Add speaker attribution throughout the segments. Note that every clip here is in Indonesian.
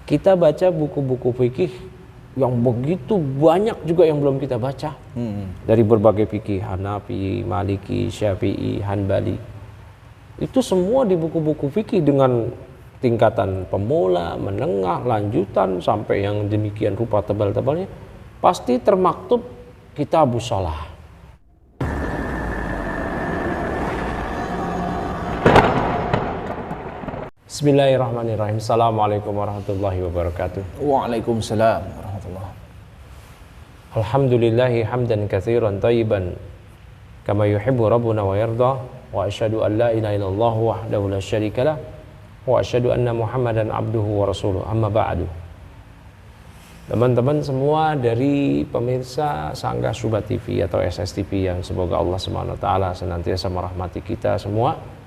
Speaker 1: Kita baca buku-buku fikih yang begitu banyak juga yang belum kita baca. Dari berbagai fikih, Hanafi, Maliki, Syafi'i, Hanbali. Itu semua di buku-buku fikih dengan tingkatan pemula, menengah, lanjutan, sampai yang demikian rupa tebal-tebalnya. Pasti termaktub Kitabus Shalah. Bismillahirrahmanirrahim. Assalamualaikum warahmatullahi wabarakatuh.
Speaker 2: Waalaikumsalam warahmatullahi.
Speaker 1: Alhamdulillahi hamdan katsiran thayyiban kama yuhibbu rabbuna wa yarda, wa asyhadu an la ilaha illallah wahdahu la syarikalah, wa asyhadu anna Muhammadan abduhu wa rasuluh. Amma ba'du. Teman-teman semua dari pemirsa Sanggah Subhat TV atau SSTV yang semoga Allah Subhanahu wa taala senantiasa merahmati kita semua.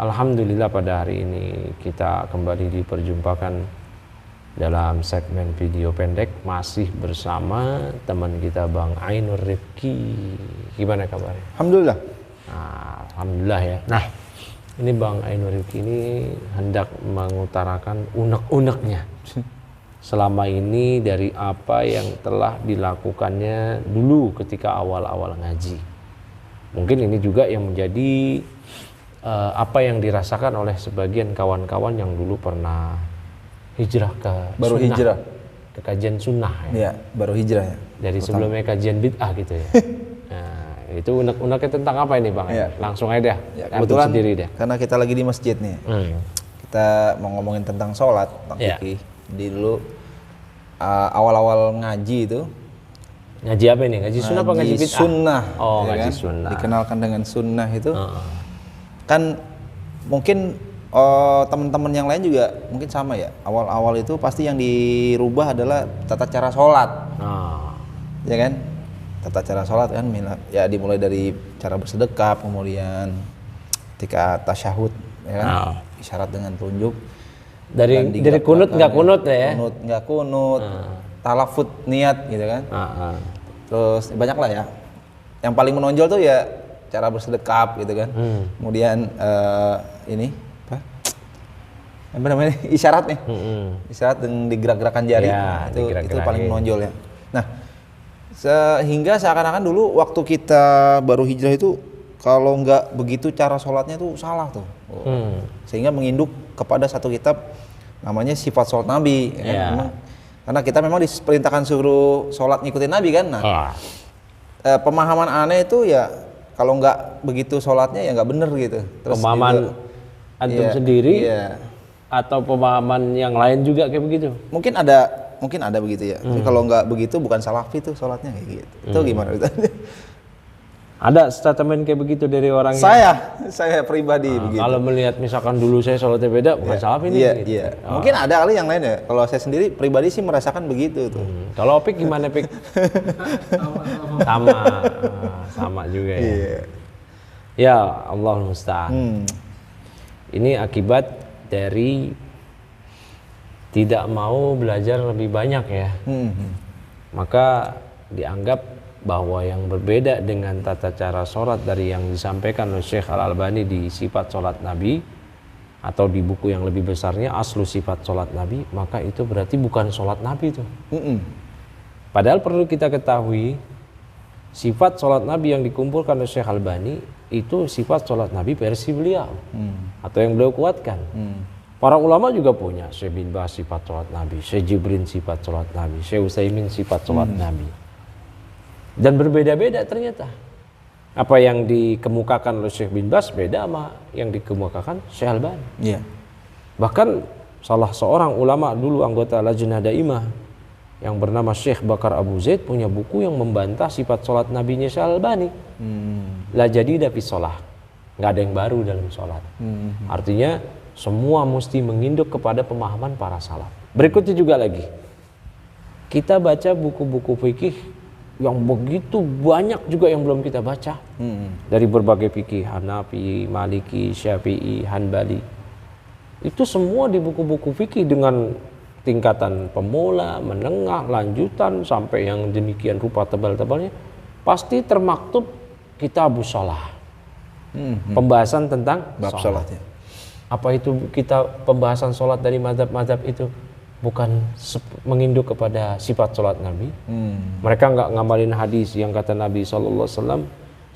Speaker 1: Alhamdulillah pada hari ini kita kembali diperjumpakan dalam segmen video pendek masih bersama teman kita Bang Ainur Rifki. Gimana kabarnya?
Speaker 2: Alhamdulillah.
Speaker 1: Nah, alhamdulillah ya. Nah, ini Bang Ainur Rifki ini hendak mengutarakan unek-uneknya selama ini dari apa yang telah dilakukannya dulu ketika awal-awal ngaji. Mungkin ini juga yang menjadi apa yang dirasakan oleh sebagian kawan-kawan yang dulu pernah hijrah ke
Speaker 2: baru
Speaker 1: sunnah,
Speaker 2: hijrah
Speaker 1: ke kajian sunnah ya.
Speaker 2: Iya, baru hijrah ya.
Speaker 1: Dari sebelumnya kajian bid'ah gitu ya. Nah, itu unek-uneknya tentang apa ini Bang?
Speaker 2: Ya.
Speaker 1: Langsung aja
Speaker 2: Ya,
Speaker 1: kebetulan sendiri deh.
Speaker 2: Karena kita lagi di masjid nih. Kita mau ngomongin tentang sholat, tentang fikih. Di dulu awal-awal ngaji itu.
Speaker 1: Ngaji apa ini? Ngaji sunnah apa ngaji bid'ah?
Speaker 2: Sunnah.
Speaker 1: Oh,
Speaker 2: ya
Speaker 1: ngaji
Speaker 2: kan?
Speaker 1: sunnah.
Speaker 2: Dikenalkan dengan sunnah itu. Kan mungkin teman-teman yang lain juga mungkin sama ya. Awal-awal itu pasti yang dirubah adalah tata cara sholat, ya kan? Tata cara sholat kan, ya dimulai dari cara bersedekap, kemudian ketika tasyahud, ya kan? Isyarat dengan telunjuk.
Speaker 1: Dari kunut nggak kunut ya?
Speaker 2: Kunut nggak kunut, talafut niat gitu kan? Terus banyak lah ya. Yang paling menonjol tuh ya cara bersedekap gitu kan. Kemudian ini apa namanya, isyarat nih, isyarat dengan digerak-gerakan jari,
Speaker 1: ya,
Speaker 2: itu paling menonjol ya. Nah, sehingga seakan-akan dulu waktu kita baru hijrah itu kalau nggak begitu cara sholatnya tuh salah tuh. Sehingga menginduk kepada satu kitab namanya Sifat Sholat Nabi. Ya. Memang, karena kita memang diperintahkan suruh sholat ngikutin Nabi kan. Nah, pemahaman aneh itu ya kalau nggak begitu sholatnya ya nggak bener gitu. Terus
Speaker 1: pemahaman juga, antum sendiri atau pemahaman yang lain juga kayak begitu? Mungkin
Speaker 2: ada begitu ya. Kalau nggak begitu bukan salafi tuh sholatnya kayak gitu. Itu gimana?
Speaker 1: Ada statement kayak begitu dari orang
Speaker 2: saya pribadi begitu.
Speaker 1: Kalau melihat misalkan dulu saya sholatnya beda, bukan salafi nih.
Speaker 2: Iya. Mungkin ada kali yang lain ya. Kalau saya sendiri pribadi sih merasakan begitu tuh.
Speaker 1: Kalau Opik gimana Pik? Sama juga ya. Ya Allah musta'an. Ini akibat dari tidak mau belajar lebih banyak ya. Maka dianggap bahwa yang berbeda dengan tata cara sholat dari yang disampaikan oleh Syekh Al-Albani di Sifat Sholat Nabi atau di buku yang lebih besarnya Aslu Sifat Sholat Nabi, maka itu berarti bukan sholat Nabi itu. Padahal perlu kita ketahui sifat sholat Nabi yang dikumpulkan oleh Syekh Al-Albani itu sifat sholat Nabi versi beliau atau yang beliau kuatkan. Para ulama juga punya, Syekh bin Baz sifat sholat Nabi, Syekh Jibrin sifat sholat Nabi, Syekh Utsaimin sifat sholat Nabi. Dan berbeda-beda ternyata. Apa yang dikemukakan oleh Syekh bin Baz beda sama yang dikemukakan Syekh Albani. Bahkan salah seorang ulama dulu anggota Lajnah Daimah yang bernama Syekh Bakar Abu Zaid punya buku yang membantah sifat sholat Nabinya Syekh Albani. La jadida fi sholah. Nggak ada yang baru dalam sholat. Artinya semua mesti menginduk kepada pemahaman para salaf. Berikutnya juga lagi. Kita baca buku-buku fikih yang begitu banyak juga yang belum kita baca. Dari berbagai fikih, Hanafi, Maliki, Syafi'i, Hanbali. Itu semua di buku-buku fikih dengan tingkatan pemula, menengah, lanjutan, sampai yang demikian rupa tebal-tebalnya. Pasti termaktub Kitabus Shalah. Pembahasan tentang
Speaker 2: bab sholat ya.
Speaker 1: Apa itu kita pembahasan sholat dari mazhab-mazhab itu? bukan menginduk kepada sifat sholat Nabi. Mereka nggak ngamalin hadis yang kata Nabi SAW,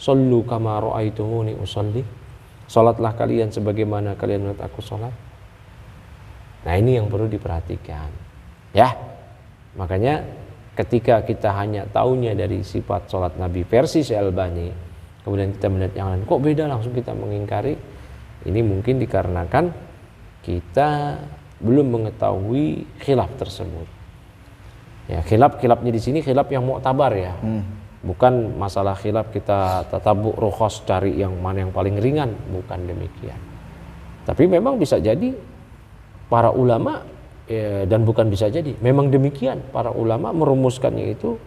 Speaker 1: "Shollu kama ra'aitumuni usolli." Sholatlah kalian sebagaimana kalian melihat aku sholat. Nah ini yang perlu diperhatikan. Ya, makanya ketika kita hanya taunya dari sifat sholat Nabi versi Syekh-Albani, kemudian kita melihat yang lain, kok beda, langsung kita mengingkari. Ini mungkin dikarenakan kita belum mengetahui khilaf tersebut. Ya, khilafnya di sini khilaf yang mu'tabar ya. Bukan masalah khilaf kita tatabuk rukhos cari yang mana yang paling ringan, bukan demikian. Tapi memang bisa jadi para ulama dan bukan bisa jadi, memang demikian para ulama merumuskannya itu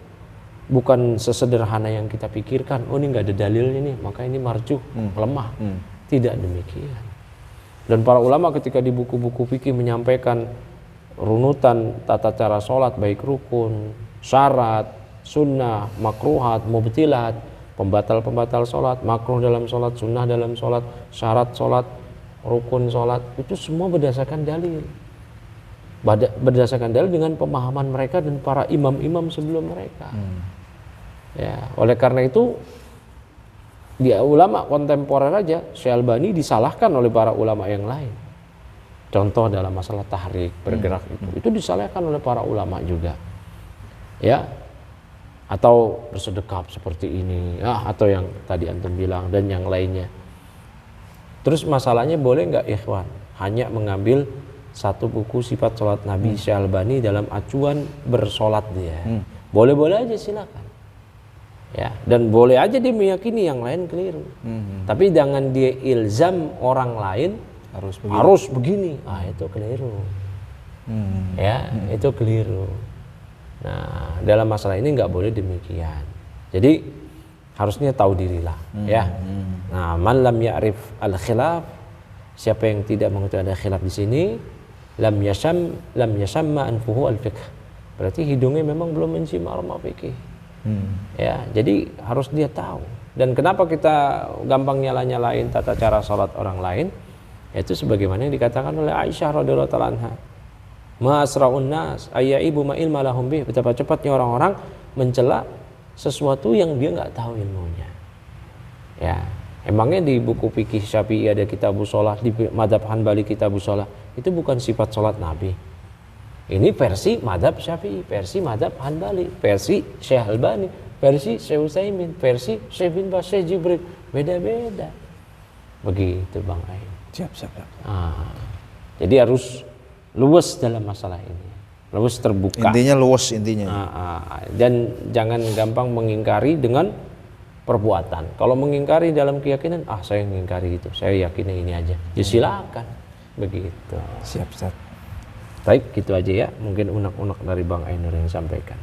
Speaker 1: bukan sesederhana yang kita pikirkan. Oh ini nggak ada dalilnya nih, maka ini marjuh, lemah. Tidak demikian. Dan para ulama ketika di buku-buku fikih menyampaikan runutan tata cara sholat, baik rukun, syarat, sunnah, makruhat, mubtilat, pembatal-pembatal sholat, makruh dalam sholat, sunnah dalam sholat, syarat sholat, rukun sholat, itu semua berdasarkan dalil. Berdasarkan dalil dengan pemahaman mereka dan para imam-imam sebelum mereka. Ya, oleh karena itu di ulama kontemporer aja Syekh-Albani disalahkan oleh para ulama yang lain. Contoh dalam masalah tahrik, bergerak itu disalahkan oleh para ulama juga. Ya. Atau bersedekap seperti ini, atau yang tadi antum bilang dan yang lainnya. Terus masalahnya boleh nggak ikhwan hanya mengambil satu buku sifat sholat Nabi Syekh-Albani dalam acuan bersolat dia? Boleh-boleh aja silakan. Ya, dan boleh aja dia meyakini yang lain keliru. Tapi jangan dia ilzam orang lain harus begini. Itu keliru. Ya, itu keliru. Nah, dalam masalah ini nggak boleh demikian. Jadi harusnya tahu dirilah, ya. Nah, man lam ya'rif al-khilaf, siapa yang tidak mengetahui ada khilaf di sini, lam yasamma anfuhu al-fiqh. Berarti hidungnya memang belum mencium aroma fikih. Ya, jadi harus dia tahu. Dan kenapa kita gampang nyala-nyalain tata cara sholat orang lain? Itu sebagaimana yang dikatakan oleh Aisyah radhiyallahu ta'ala anha. Ma'asra'un nas ayyaibu ma ilma lahum bih. Betapa cepatnya orang-orang mencela sesuatu yang dia nggak tahu ilmunya. Ya, emangnya di buku fikih Syafi'i ada kitabus shalah, di madzhab Hanbali kitabus shalah, itu bukan sifat sholat Nabi. Ini versi madzhab Syafi'i, versi madzhab Hanbali, versi Syekh Albani, versi Syekh Utsaimin, versi Syekh bin Baz, Syekh Jibril, beda-beda. Begitu Bang Ain.
Speaker 2: Siap.
Speaker 1: Jadi harus luwes dalam masalah ini, luwes terbuka.
Speaker 2: Intinya luwes intinya.
Speaker 1: Dan jangan gampang mengingkari dengan perbuatan. Kalau mengingkari dalam keyakinan, saya mengingkari itu, saya yakin ini aja. Ya silakan, begitu.
Speaker 2: Siap.
Speaker 1: Baik, gitu aja ya. Mungkin unek-unek dari Bang Ainur yang sampaikan.